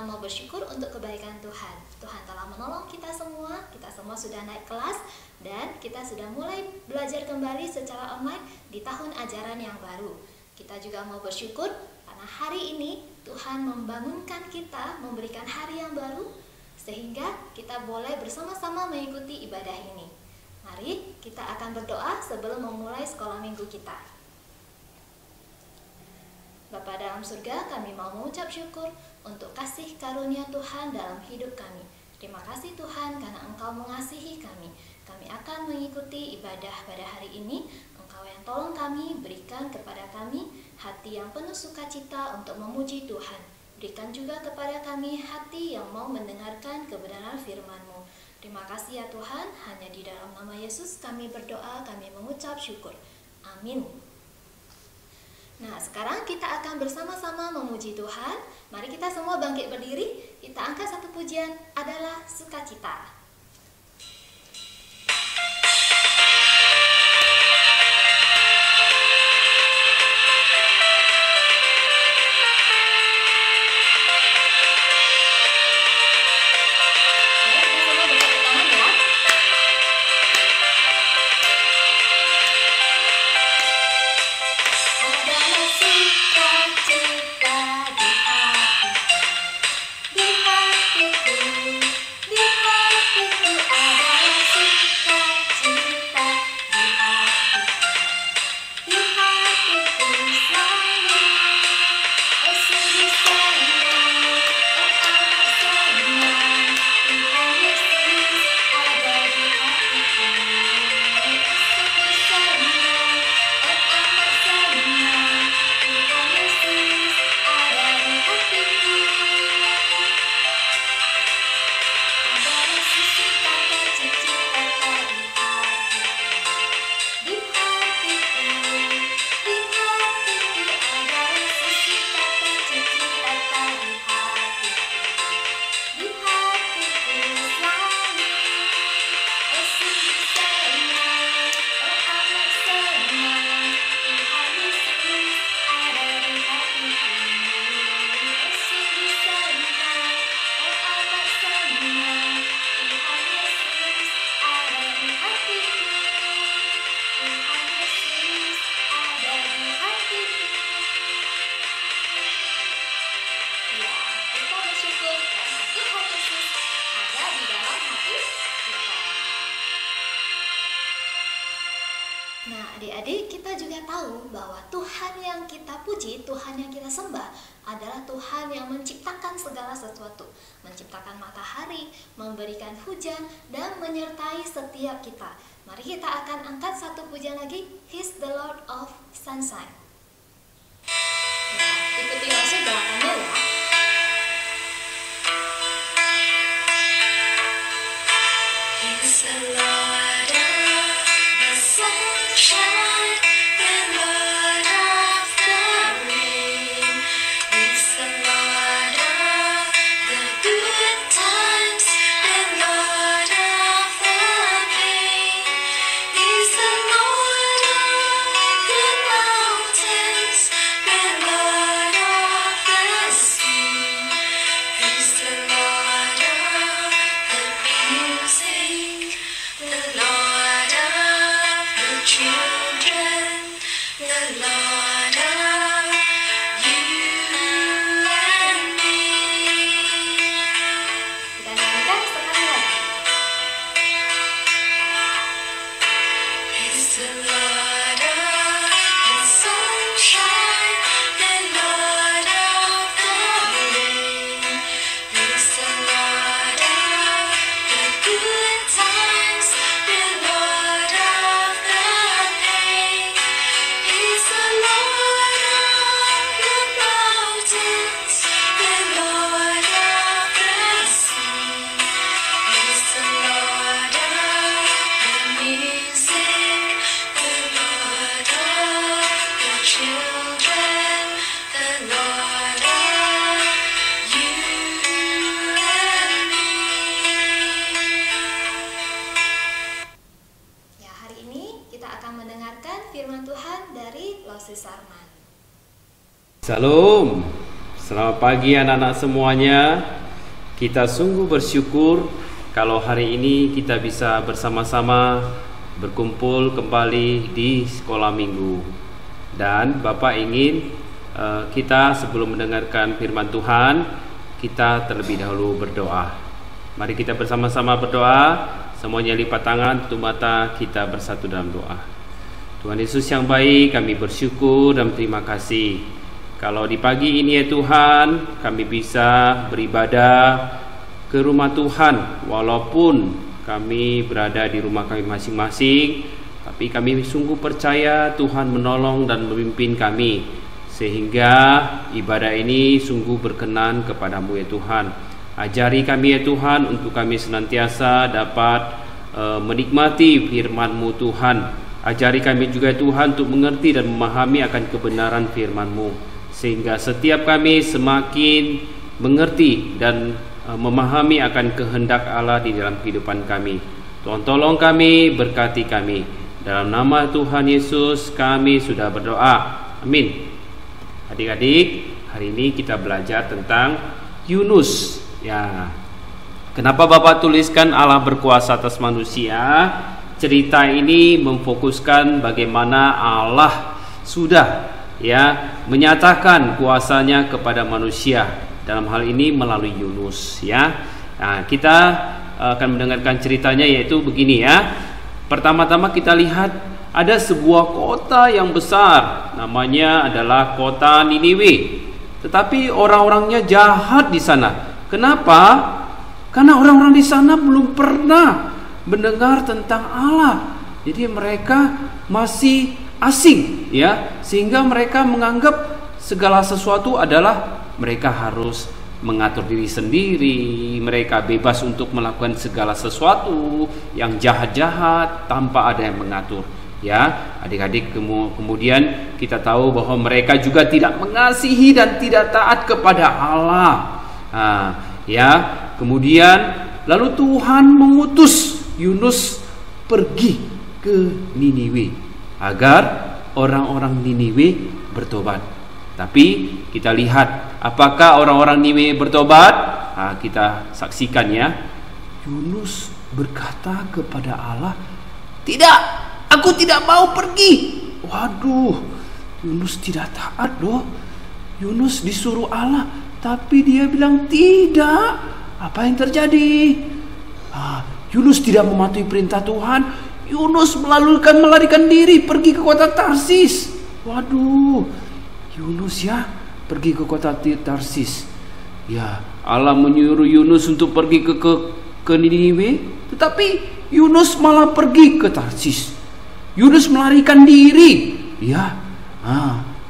mau bersyukur untuk kebaikan Tuhan. Tuhan telah menolong kita semua sudah naik kelas dan kita sudah mulai belajar kembali secara online di tahun ajaran yang baru. Kita juga mau bersyukur karena hari ini Tuhan membangunkan kita, memberikan hari yang baru sehingga kita boleh bersama-sama mengikuti ibadah ini. Mari kita akan berdoa sebelum memulai sekolah minggu kita. Bapa dalam surga, kami mau mengucap syukur untuk kasih karunia Tuhan dalam hidup kami. Terima kasih Tuhan karena Engkau mengasihi kami. Kami akan mengikuti ibadah pada hari ini. Engkau yang tolong kami, berikan kepada kami hati yang penuh sukacita untuk memuji Tuhan. Berikan juga kepada kami hati yang mau mendengarkan kebenaran firman-Mu. Terima kasih ya Tuhan, hanya di dalam nama Yesus kami berdoa, kami mengucap syukur. Amin. Nah, sekarang kita akan bersama-sama memuji Tuhan. Mari kita semua bangkit berdiri. Kita angkat satu pujian, adalah sukacita. Nah, adik-adik, kita juga tahu bahwa Tuhan yang kita puji, Tuhan yang kita sembah adalah Tuhan yang menciptakan segala sesuatu. Menciptakan matahari, memberikan hujan, dan menyertai setiap kita. Mari kita akan angkat satu pujian lagi, He's the Lord of Sunshine. Nah, ikuti langsung gerakannya ya. He's the Lord of the sunshine, the Lord of the rain. He's the Lord of the good times, the Lord of the pain. He's the Lord of the mountains, the Lord of the sea. He's the Lord of the music, the Lord of the children, the Lord of you and me. Kita nyanyikan sekali lagi. He's the Lord of the sunshine, the Lord of the rain. He's the Lord of the good times, the Lord of the pain. He's the Lord of the mountains, the Lord of the sea. He's the Lord of the music, the Lord of the children, the Lord of you and me. Ya, hari ini kita akan mendengarkan firman Tuhan dari Losius Sarman. Salam, Selamat pagi anak-anak semuanya. Kita sungguh bersyukur kalau hari ini kita bisa bersama-sama berkumpul kembali di sekolah minggu. Dan Bapak ingin kita sebelum mendengarkan firman Tuhan, kita terlebih dahulu berdoa. Mari kita bersama-sama berdoa. Semuanya lipat tangan, tutup mata, kita bersatu dalam doa. Tuhan Yesus yang baik, kami bersyukur dan terima kasih kalau di pagi ini ya Tuhan, kami bisa beribadah ke rumah Tuhan. Walaupun kami berada di rumah kami masing-masing, tapi kami sungguh percaya Tuhan menolong dan memimpin kami, sehingga ibadah ini sungguh berkenan kepadamu ya Tuhan. Ajari kami ya Tuhan untuk kami senantiasa dapat menikmati firman-Mu Tuhan. Ajari kami juga Tuhan untuk mengerti dan memahami akan kebenaran firman-Mu, sehingga setiap kami semakin mengerti dan memahami akan kehendak Allah di dalam kehidupan kami. Tuhan tolong kami, berkati kami. Dalam nama Tuhan Yesus kami sudah berdoa. Amin. Adik-adik, hari ini kita belajar tentang Yunus. Ya, kenapa Bapak tuliskan Allah berkuasa atas manusia? Cerita ini memfokuskan bagaimana Allah sudah menyatakan kuasanya kepada manusia, dalam hal ini melalui Yunus ya. Nah, kita akan mendengarkan ceritanya, yaitu begini ya. Pertama-tama kita lihat ada sebuah kota yang besar, namanya adalah kota Niniwe. Tetapi orang-orangnya jahat di sana. Kenapa? Karena orang-orang di sana belum pernah mendengar tentang Allah. Jadi mereka masih asing ya, sehingga mereka menganggap segala sesuatu adalah mereka harus mengatur diri sendiri, mereka bebas untuk melakukan segala sesuatu yang jahat-jahat tanpa ada yang mengatur ya. Adik-adik, kemudian kita tahu bahwa mereka juga tidak mengasihi dan tidak taat kepada Allah. Ya, kemudian lalu Tuhan mengutus Yunus pergi ke Niniwe agar orang-orang Niniwe bertobat. Tapi kita lihat apakah orang-orang Niniwe bertobat? Kita saksikan ya. Yunus berkata kepada Allah, "Tidak, aku tidak mau pergi." Waduh, Yunus tidak taat loh. Yunus disuruh Allah, tapi dia bilang tidak. Apa yang terjadi? Yunus tidak mematuhi perintah Tuhan. Yunus melarikan diri pergi ke kota Tarsis. Waduh, Yunus ya pergi ke kota Tarsis. Ya, Allah menyuruh Yunus untuk pergi ke Niniwe, tetapi Yunus malah pergi ke Tarsis. Yunus melarikan diri. Ya,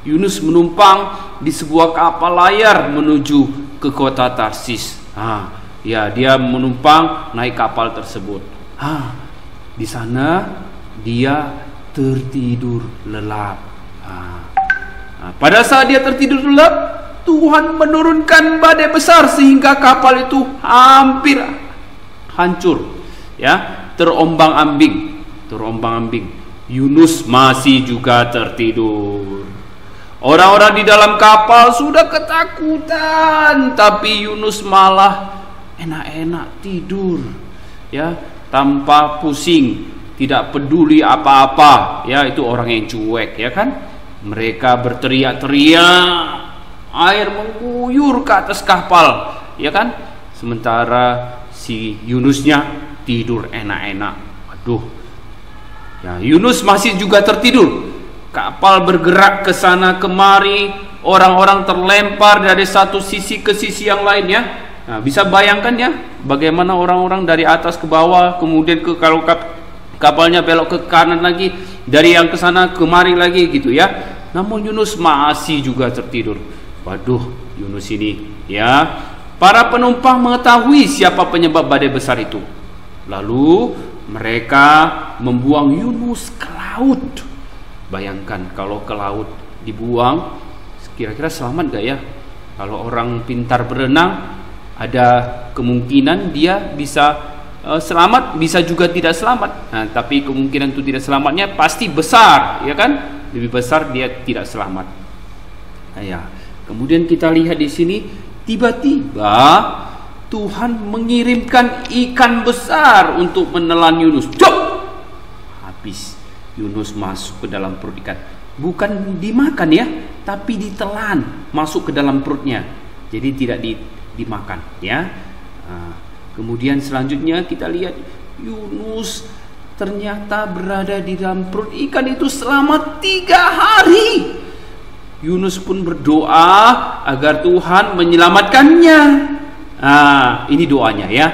Yunus menumpang di sebuah kapal layar menuju ke kota Tarsis. Ya, dia menumpang naik kapal tersebut. Di sana dia tertidur lelap. Pada saat dia tertidur lelap, Tuhan menurunkan badai besar sehingga kapal itu hampir hancur, ya, terombang-ambing. Yunus masih juga tertidur. Orang-orang di dalam kapal sudah ketakutan, tapi Yunus malah enak-enak tidur, ya, tanpa pusing, tidak peduli apa-apa. Ya, itu orang yang cuek, ya kan? Mereka berteriak-teriak, air mengguyur ke atas kapal, ya kan? Sementara si Yunusnya tidur enak-enak. Waduh, ya, Yunus masih juga tertidur. Kapal bergerak ke sana kemari, orang-orang terlempar dari satu sisi ke sisi yang lainnya. Nah, bisa bayangkan ya, bagaimana orang-orang dari atas ke bawah, kemudian kalau kapalnya belok ke kanan lagi, dari yang ke sana kemari lagi gitu ya. Namun Yunus masih juga tertidur. Waduh, Yunus ini ya. Para penumpang mengetahui siapa penyebab badai besar itu. Lalu mereka membuang Yunus ke laut. Bayangkan kalau ke laut dibuang, kira-kira selamat gak ya? Kalau orang pintar berenang, ada kemungkinan dia bisa selamat, bisa juga tidak selamat. Nah, tapi kemungkinan itu tidak selamatnya pasti besar, ya kan? Lebih besar dia tidak selamat. Nah, ya. kemudian kita lihat di sini tiba-tiba Tuhan mengirimkan ikan besar untuk menelan Yunus. Cop! Habis Yunus masuk ke dalam perut ikan. Bukan dimakan ya, tapi ditelan masuk ke dalam perutnya. Jadi tidak dimakan ya. Kemudian selanjutnya kita lihat Yunus ternyata berada di dalam perut ikan itu selama 3 hari. Yunus pun berdoa agar Tuhan menyelamatkannya. Ini doanya ya.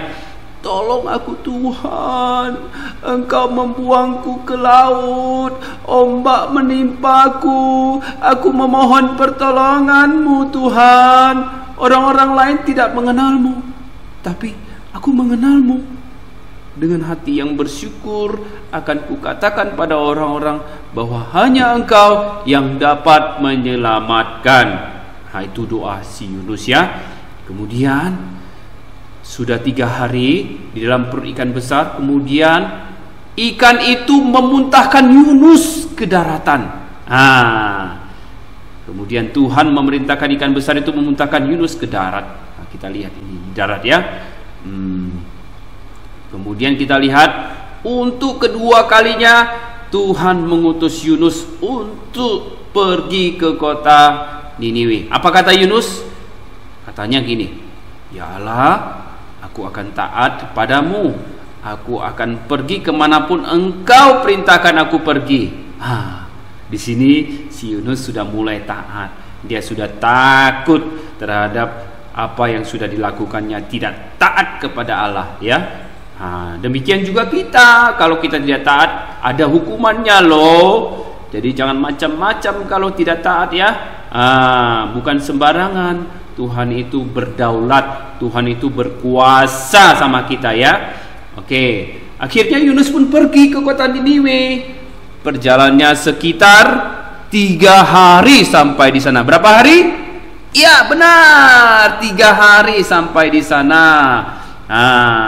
Tolong aku Tuhan, Engkau membuangku ke laut, ombak menimpaku, aku memohon pertolongan-Mu Tuhan. Orang-orang lain tidak mengenal-Mu, tapi aku mengenal-Mu. Dengan hati yang bersyukur akan kukatakan pada orang-orang bahwa hanya Engkau yang dapat menyelamatkan. Itu doa si Yunus ya. Kemudian sudah 3 hari di dalam perut ikan besar. Kemudian ikan itu memuntahkan Yunus ke daratan. Kemudian Tuhan memerintahkan ikan besar itu memuntahkan Yunus ke darat. Kita lihat ini di darat ya. Kemudian kita lihat untuk kedua kalinya Tuhan mengutus Yunus untuk pergi ke kota Niniwe. Apa kata Yunus? Katanya gini, ya Allah, aku akan taat kepadamu. Aku akan pergi kemanapun Engkau perintahkan aku pergi. Di sini si Yunus sudah mulai taat. Dia sudah takut terhadap apa yang sudah dilakukannya, tidak taat kepada Allah ya. Demikian juga kita, kalau kita tidak taat ada hukumannya loh. Jadi jangan macam-macam kalau tidak taat ya. Bukan sembarangan. Tuhan itu berdaulat, Tuhan itu berkuasa sama kita ya. Oke, akhirnya Yunus pun pergi ke kota Niniwe. Perjalanannya sekitar 3 hari sampai di sana. Berapa hari? Ya benar, 3 hari sampai di sana.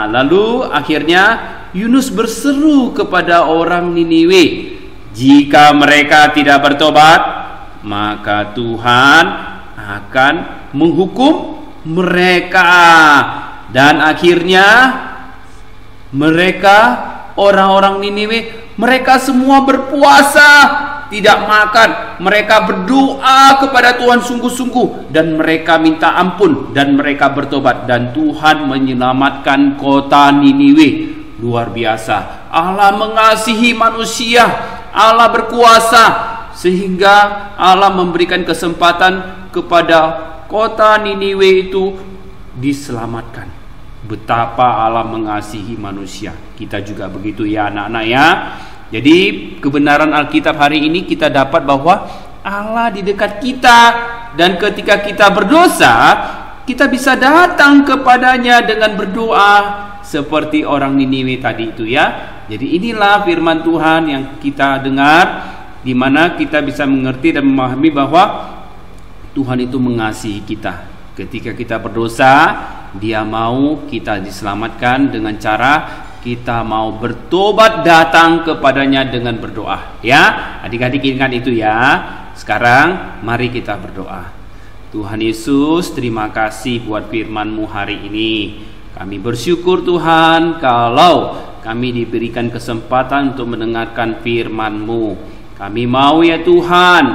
Lalu akhirnya Yunus berseru kepada orang Niniwe, jika mereka tidak bertobat, maka Tuhan akan menghukum mereka. Dan akhirnya mereka, orang-orang Niniwe, mereka semua berpuasa, tidak makan. Mereka berdoa kepada Tuhan sungguh-sungguh, dan mereka minta ampun, dan mereka bertobat, dan Tuhan menyelamatkan kota Niniwe. Luar biasa. Allah mengasihi manusia, Allah berkuasa, sehingga Allah memberikan kesempatan kepada kota Niniwe itu diselamatkan. Betapa Allah mengasihi manusia. Kita juga begitu ya anak-anak ya. Jadi kebenaran Alkitab hari ini kita dapat bahwa Allah di dekat kita, dan ketika kita berdosa, kita bisa datang kepadanya dengan berdoa seperti orang Niniwe tadi itu ya. Jadi inilah firman Tuhan yang kita dengar, di mana kita bisa mengerti dan memahami bahwa Tuhan itu mengasihi kita. Ketika kita berdosa, Dia mau kita diselamatkan dengan cara kita mau bertobat, datang kepadanya dengan berdoa. Ya, adik-adik ingat itu ya. Sekarang mari kita berdoa. Tuhan Yesus, terima kasih buat firman-Mu hari ini. Kami bersyukur Tuhan kalau kami diberikan kesempatan untuk mendengarkan firman-Mu. Kami mau ya Tuhan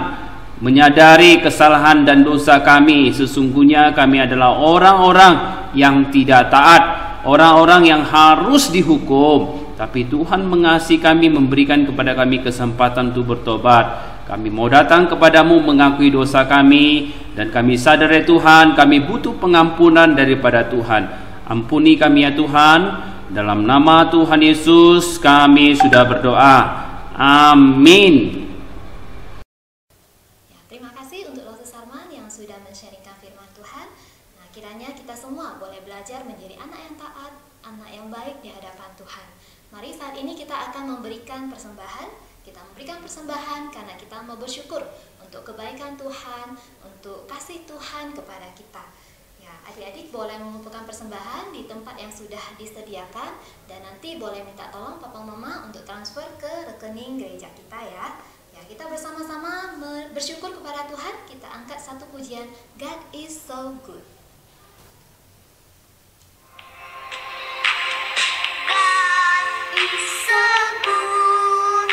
menyadari kesalahan dan dosa kami. Sesungguhnya kami adalah orang-orang yang tidak taat, orang-orang yang harus dihukum. Tapi Tuhan mengasihi kami, memberikan kepada kami kesempatan untuk bertobat. Kami mau datang kepadamu mengakui dosa kami, dan kami sadar ya Tuhan, kami butuh pengampunan daripada Tuhan. Ampuni kami ya Tuhan. Dalam nama Tuhan Yesus kami sudah berdoa. Amin. Terima kasih untuk Dr. Sarman yang sudah men-sharingkan firman Tuhan. Kiranya kita semua boleh belajar menjadi anak yang taat, anak yang baik di hadapan Tuhan. Mari saat ini kita akan memberikan persembahan. Kita memberikan persembahan karena kita mau bersyukur untuk kebaikan Tuhan, untuk kasih Tuhan kepada kita. Ya, adik-adik boleh mengumpulkan persembahan di tempat yang sudah disediakan, dan nanti boleh minta tolong papa mama untuk transfer ke rekening gereja kita ya. Ya, kita bersama-sama bersyukur kepada Tuhan. Kita angkat satu pujian, God is so good. God is so good.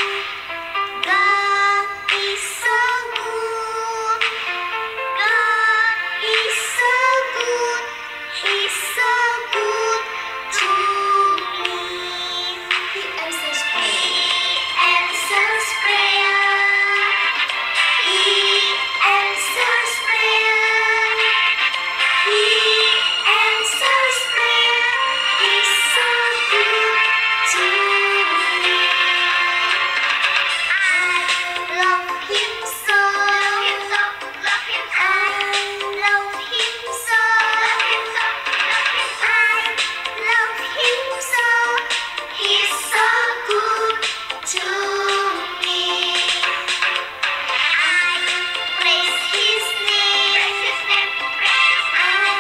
God is so good. God is so good. He's so good to me. He answers prayer. He answers prayer. He answers prayer. He answers prayer. He's so good to me. I love him so. Love him so. I love him so. I love him so. He's so good to me. I praise his name. I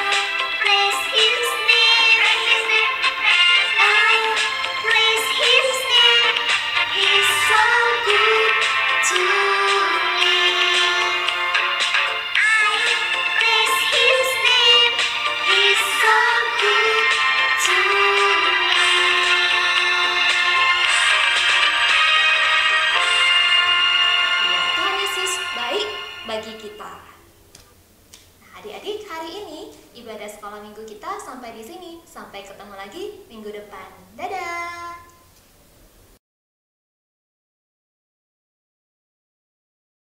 praise his name. I praise his name. He's so good to me. I praise his name. He's so good to me. Ya, Tuhan Yesus baik bagi kita. Nah, adik-adik, hari ini ibadah sekolah minggu kita sampai di sini. Sampai ketemu lagi minggu depan. Dadah.